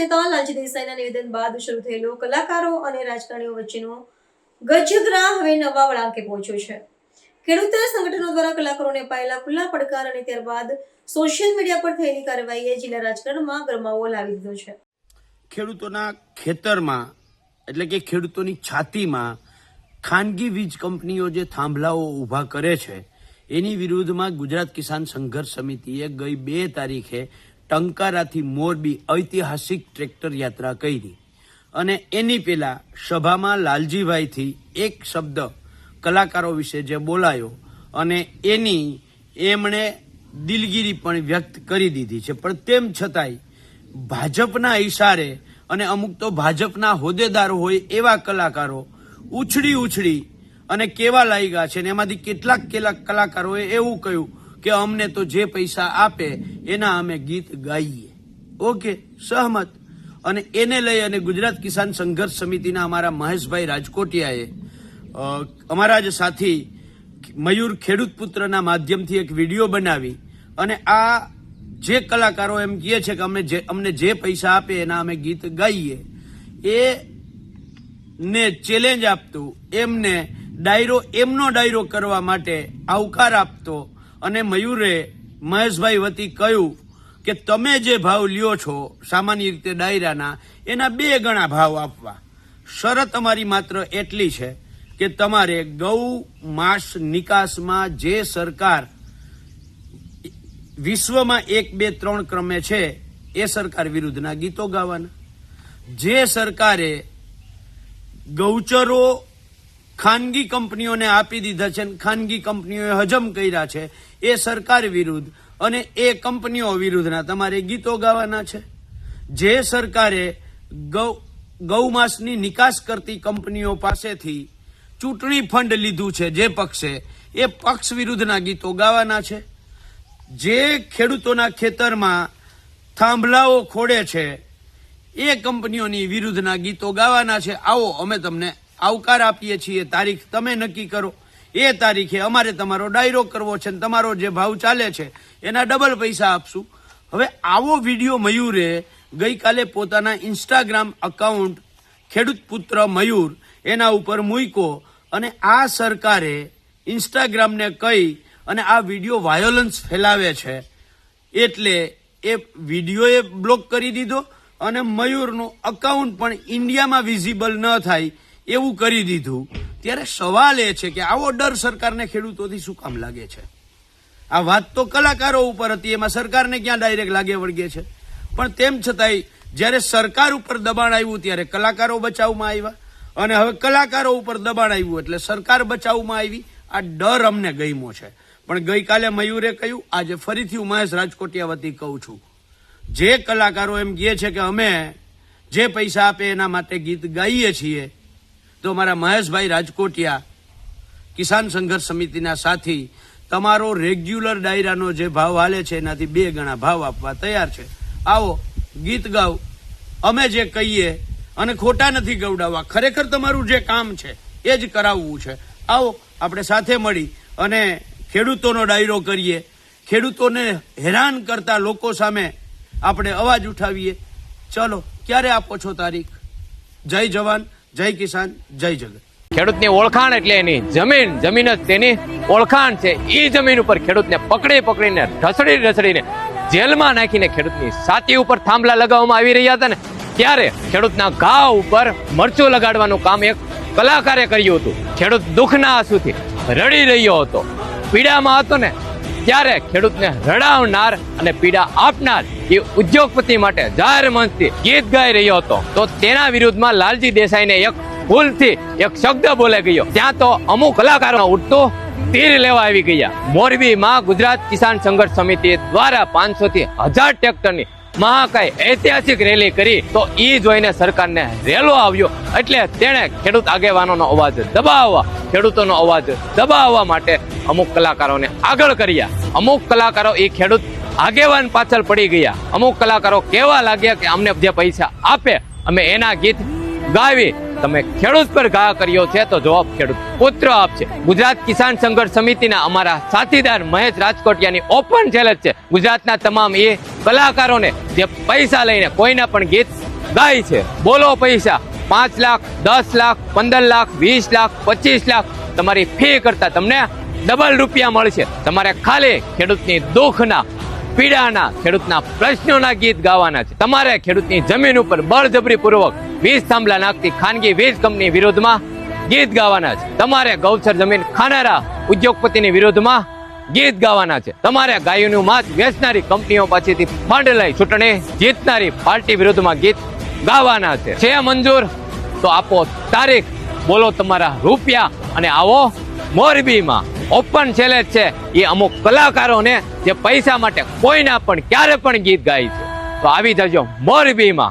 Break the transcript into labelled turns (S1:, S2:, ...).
S1: નેતા લાલજી દેસાઈના નિવેદન બાદ શરૂ થયેલો કલાકારો અને રાજકારણીઓ વચ્ચેનો ગજગરા હવે નવા વળાંકે પહોંચ્યો છે. ખેડૂત સંગઠનો દ્વારા કલાકારોને અપાયેલા ખુલ્લા પડકાર અને ત્યારબાદ સોશિયલ મીડિયા પર થયેલી કાર્યવાહીએ જિલ્લા રાજકારણમાં ગરમાવો લાવી દીધો છે.
S2: ખેડૂતોના ખેતરમાં એટલે કે ખેડૂતોની છાતીમાં ખાનગી વીજ કંપનીઓ જે થાંભલાઓ ઊભા કરે છે એની વિરુદ્ધમાં ગુજરાત કિસાન સંઘર્ષ સમિતિએ ગઈ 2 તારીખે ટંકારાથી મોરબી ઐતિહાસિક ટ્રેક્ટર યાત્રા કરી અને એની પહેલા સભામાં લાલજીભાઈથી એક શબ્દ કલાકારો વિશે જે બોલાયો અને એની એમણે દિલગીરી પણ વ્યક્ત કરી દીધી છે. પણ તેમ છતાંય ભાજપના ઇશારે અને અમુક તો ભાજપના હોદ્દેદારો હોય એવા કલાકારો ઉછળી અને કેવા લાગ્યા છે ને એમાંથી કેટલાક કલાકારોએ એવું કહ્યું કે અમને તો જે પૈસા આપે એના અમે ગીત ગાઈએ. ઓકે, સહમત. અને એને લઈ અને ગુજરાત કિસાન સંઘર્ષ સમિતિના અમારા મહેશભાઈ રાજકોટિયાએ અમારા જ સાથી મયુર ખેડૂત પુત્રના માધ્યમથી એક વિડીયો બનાવી અને આ જે કલાકારો એમ કહે છે કે અમને જે પૈસા આપે એના અમે ગીત ગાઈએ એ ને ચેલેન્જ આપતું એમને એમનો ડાયરો કરવા માટે આવકાર આપતો અને મયુરે મહેશભાઈ વતી કહ્યું કે તમે જે ભાવ લ્યો છો સામાન્ય રીતે ડાયરાના એના 2 ગણા ભાવ આપવા. શરત અમારી માત્ર એટલી છે કે તમારે ગૌ માંસ નિકાસમાં જે સરકાર વિશ્વમાં 1, 2, 3 ક્રમે છે એ સરકાર વિરુદ્ધના ગીતો ગાવાના. જે સરકારે ગૌચરો ખાનગી કંપનીઓને આપી દીધા છે ખાનગી કંપનીઓએ હજમ કર્યા છે એ સરકાર વિરુદ્ધ અને એ કંપનીઓ વિરુદ્ધના તમારે ગીતો ગાવાના છે. જે સરકારે ગૌમાંસની નિકાસ કરતી કંપનીઓ પાસેથી ચૂંટણી ફંડ લીધું છે જે પક્ષે એ પક્ષ વિરુદ્ધના ગીતો ગાવાના છે. જે ખેડૂતોના ખેતરમાં થાંભલાઓ ખોડે છે એ કંપનીઓની વિરુદ્ધના ગીતો ગાવાના છે. આવો અમે તમને આવકાર આપીએ છીએ, તારીખ તમે નક્કી કરો. એ તારીખે અમારે તમારો ડાયરો કરવો છે ને તમારો જે ભાવ ચાલે છે એના ડબલ પૈસા આપશું. હવે આવો વિડીયો મયુરે ગઈકાલે પોતાના ઇન્સ્ટાગ્રામ એકાઉન્ટ ખેડૂત પુત્ર મયુર એના ઉપર મૂક્યો અને આ સરકારે ઇન્સ્ટાગ્રામને કહી અને આ વિડીયો વાયોલન્સ ફેલાવે છે એટલે એ વિડીયોએ બ્લોક કરી દીધો અને મયુરનું એકાઉન્ટ પણ ઇન્ડિયામાં વિઝિબલ ન થાય એવું કરી દીધું. ત્યારે સવાલ એ છે કે આવો ડર સરકારને ખેડૂતોથી શું કામ લાગે છે? આ વાત તો કલાકારો ઉપર હતી, એમાં સરકારને ક્યાં ડાયરેક્ટ લાગે વળગે છે? પણ તેમ છતાંય જ્યારે સરકાર ઉપર દબાણ આવ્યું ત્યારે કલાકારો બચાવમાં આવ્યા અને હવે કલાકારો ઉપર દબાણ આવ્યું એટલે સરકાર બચાવમાં આવી. આ ડર અમને ગમ્યો છે. પણ ગઈકાલે મયુરે કહ્યું, આજે ફરીથી હું મહેશ રાજકોટિયા વતી કહું છું, જે કલાકારો એમ કહે છે કે અમે જે પૈસા આપે એના માટે ગીત ગાઈએ છીએ તો મારા મહેશભાઈ રાજકોટિયા કિસાન સંઘર્ષ સમિતિના સાથી તમારો રેગ્યુલર ડાયરાનો જે ભાવ હાલે છે એનાથી 2 ગણા ભાવ આપવા તૈયાર છે. આવો ગીત ગાઓ, અમે જે કહીએ અને ખોટા નથી ગવડાવવા, ખરેખર તમારું જે કામ છે એ જ કરાવવું છે. આવો આપણે સાથે મળી અને ખેડૂતોનો ડાયરો કરીએ, ખેડૂતોને હેરાન કરતા લોકો સામે આપણે અવાજ ઉઠાવીએ. ચલો, ક્યારે આપો છો તારીખ? જય જવાન, જય કિસાન, જય જગત.
S3: ખેડૂતની ઓળખાણ એટલે એની જમીન જ તેની ઓળખાણ છે. એ જમીન ઉપર ખેડૂતને પકડીને ઢસડીને જેલમાં નાખીને ખેડૂતની છાતી ઉપર થાંભલા લગાવવામાં આવી રહ્યા હતા ને ત્યારે ખેડૂતના ઘા ઉપર મરચું લગાડવાનું કામ એક કલાકારે કર્યું હતું. ખેડૂત દુઃખના આંસુથી રડી રહ્યો હતો, પીડામાં હતો ને ત્યારે ખેડૂતને રડાવનાર અને પીડા આપનાર એ ઉદ્યોગપતિ માટે જાહેર મંચથી ગીત ગાઈ રહ્યો હતો. તો તેના વિરુદ્ધમાં લાલજી દેસાઈને એક ભૂલથી એક શબ્દ બોલે ગયો. ત્યાં તો અમુક કલાકારો ઉઠતો તીર લેવા આવી ગયા. મોરબીમાં ગુજરાત કિસાન સંઘર્ષ સમિતિ દ્વારા 500 થી 1000 ટ્રેક્ટરની મહાકાય ઐતિહાસિક રેલી કરી તો એ જોઈને સરકારને રેલો આવ્યો એટલે તેણે ખેડૂત આગેવાનોનો અવાજ દબાવવા, ખેડૂતોનો અવાજ દબાવવા માટે અમુક કલાકારોને આગળ કર્યા. અમુક કલાકારો એ ખેડૂત આગેવાન પાછળ પડી ગયા. અમુક કલાકારો કેવા લાગ્યા કે અમને જે પૈસા આપે અમે એના ગીત ગાવી. તમે ખેડૂત પર ઘા કર્યો છે તો જવાબ ખેડૂત પુત્ર આપશે. ગુજરાત કિસાન સંઘર્ષ સમિતિના અમારા સાથીદાર મહેશ રાજકોટિયાની ઓપન ચેલેન્જ છે ગુજરાતના તમામ એ કલાકારોને જે પૈસા લઈને કોઈના પણ ગીત ગાય છે. બોલો પૈસા 5 લાખ, 10 લાખ, 15 લાખ, 20 લાખ, 25 લાખ તમારી ફી કરતા તમને ડબલ રૂપિયા મળશે. તમારે ખાલી ખેડૂતની દુઃખના, પીડાના, ખેડૂતના પ્રશ્નોના ગીત ગાવાના છે. તમારે ખેડૂતની જમીન ઉપર બળજબરી પૂર્વક વીજ થાંભલા નાખતી ખાનગી વીજ કંપની વિરોધમાં ગીત ગાવાના છે. તમારે ગૌચર જમીન ખાનારા ઉદ્યોગપતિની વિરોધમાં ગીત ગાવાના છે. તમારે ગાયોનું માંસ વેચનારી કંપનીઓ પાસેથી ફંડ લઈ ચૂંટણી જીતનારી પાર્ટી વિરોધમાં ગીત ગાવાના છે. મંજૂર તો આપો તારીખ, બોલો તમારા રૂપિયા અને આવો મોરબીમાં. ઓપન ચેલેન્જ છે એ અમુક કલાકારોને જે પૈસા માટે કોઈના પણ ક્યારે પણ ગીત ગાય છે. તો આવી જજો મોરબીમાં.